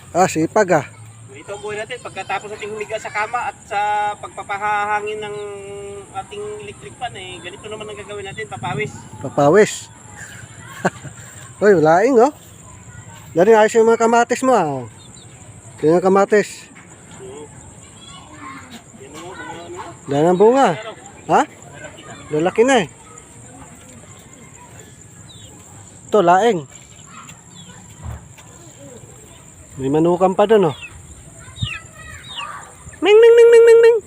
Sipag ah. Ito ang buhay natin. Pagkatapos nating humiga sa kama at sa pagpapahangin ng ating electric fan, ganito naman ang gagawin natin, papawis. Papawis. Uy, laing oh. Dari ayos yung mga kamatis mo ah. Yung kamatis. Yan mo, mga ano. Dahil ang bunga. Ha? Lalaki na eh. Ito, laing. May manukan pa dun oh. Ming, ming, ming, ming, ming, ming.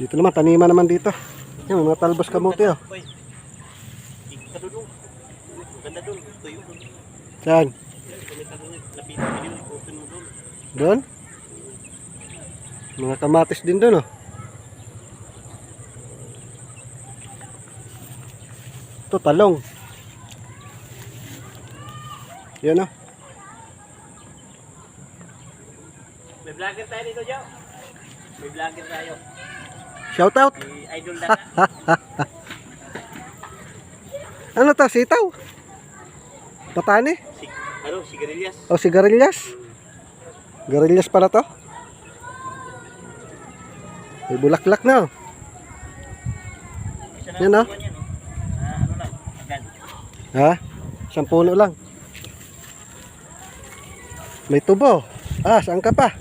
Dito naman, taniman naman dito. Yan, may mga talbos kamuti oh. Ika doon. Maganda doon. Tuyo doon. Saan? Lapitan mo din. Open mo doon. Doon? Mga kamatis din doon oh. Ito, talong. Yan oh. May vlogger tayo dito, Joe. May vlogger tayo. Shout out. Si Idol Dana. Ano to? Sitaw? Patani? Sigarilyas. O sigarilyas? Sigarilyas pala to? May bulaklak na oh. Yan oh. Ano lang, agad. Ha? Isang puno lang. May tubo. Saan ka pa?